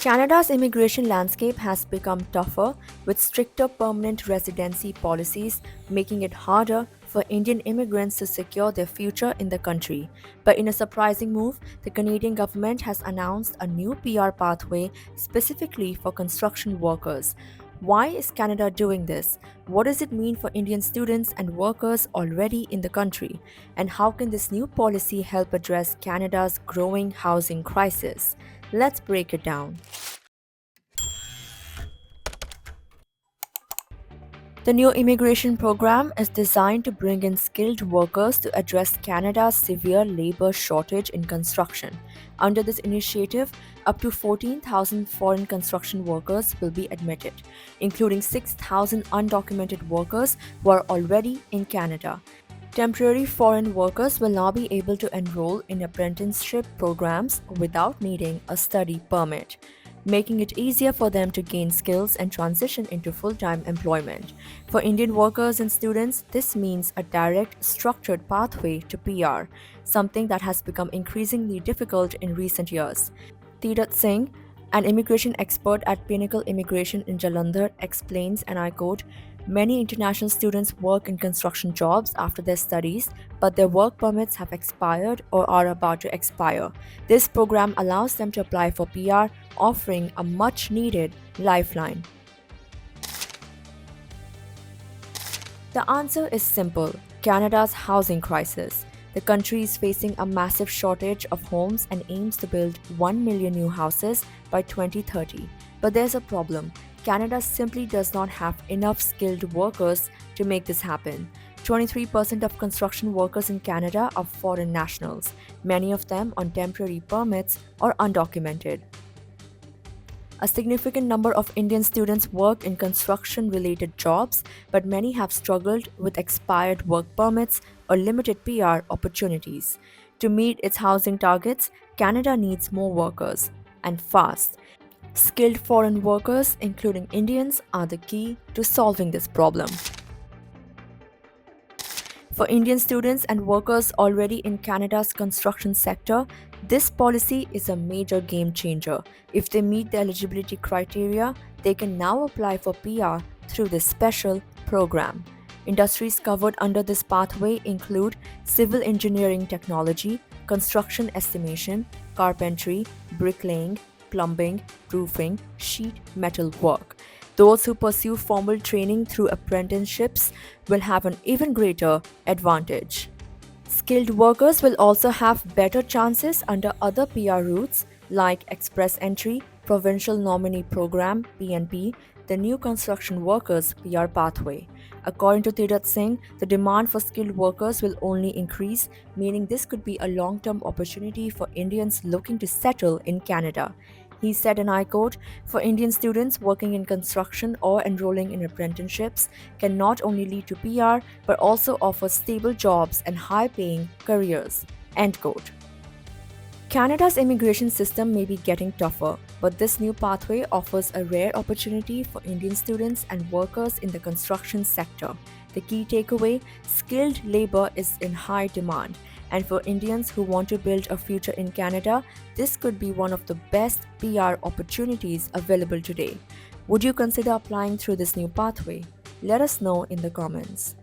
Canada's immigration landscape has become tougher with stricter permanent residency policies, making it harder for Indian immigrants to secure their future in the country. But in a surprising move, the Canadian government has announced a new PR pathway specifically for construction workers. Why is Canada doing this? What does it mean for Indian students and workers already in the country? And how can this new policy help address Canada's growing housing crisis? Let's break it down. The new immigration program is designed to bring in skilled workers to address Canada's severe labor shortage in construction. Under this initiative, up to 14,000 foreign construction workers will be admitted, including 6,000 undocumented workers who are already in Canada. Temporary foreign workers will now be able to enroll in apprenticeship programs without needing a study permit, making it easier for them to gain skills and transition into full time employment. For Indian workers and students, this means a direct, structured pathway to PR, something that has become increasingly difficult in recent years. Tirat Singh, an immigration expert at Pinnacle Immigration in Jalandhar, explains, and I quote, many international students work in construction jobs after their studies, but their work permits have expired or are about to expire. This program allows them to apply for PR, offering a much needed lifeline. The answer is simple: Canada's housing crisis. The country is facing a massive shortage of homes and aims to build 1 million new houses by 2030. But there's a problem. Canada simply does not have enough skilled workers to make this happen. 23% of construction workers in Canada are foreign nationals, many of them on temporary permits or undocumented. A significant number of Indian students work in construction related jobs, but many have struggled with expired work permits or limited PR opportunities. To meet its housing targets, Canada needs more workers, and fast. Skilled foreign workers, including Indians, are the key to solving this problem. For Indian students and workers already in Canada's construction sector, this policy is a major game changer. If they meet the eligibility criteria, they can now apply for PR through this special program. Industries covered under this pathway include civil engineering technology, construction estimation, carpentry, bricklaying, plumbing, roofing, sheet metal work. Those who pursue formal training through apprenticeships will have an even greater advantage. Skilled workers will also have better chances under other PR routes like Express Entry, Provincial Nominee Program (PNP), the new construction workers PR pathway. According to Tirat Singh, the demand for skilled workers will only increase, meaning this could be a long-term opportunity for Indians looking to settle in Canada. He said, and I quote, for Indian students working in construction or enrolling in apprenticeships can not only lead to PR but also offer stable jobs and high paying careers. End quote. Canada's immigration system may be getting tougher, but this new pathway offers a rare opportunity for Indian students and workers in the construction sector. The key takeaway: skilled labor is in high demand. And for Indians who want to build a future in Canada, this could be one of the best PR opportunities available today. Would you consider applying through this new pathway? Let us know in the comments.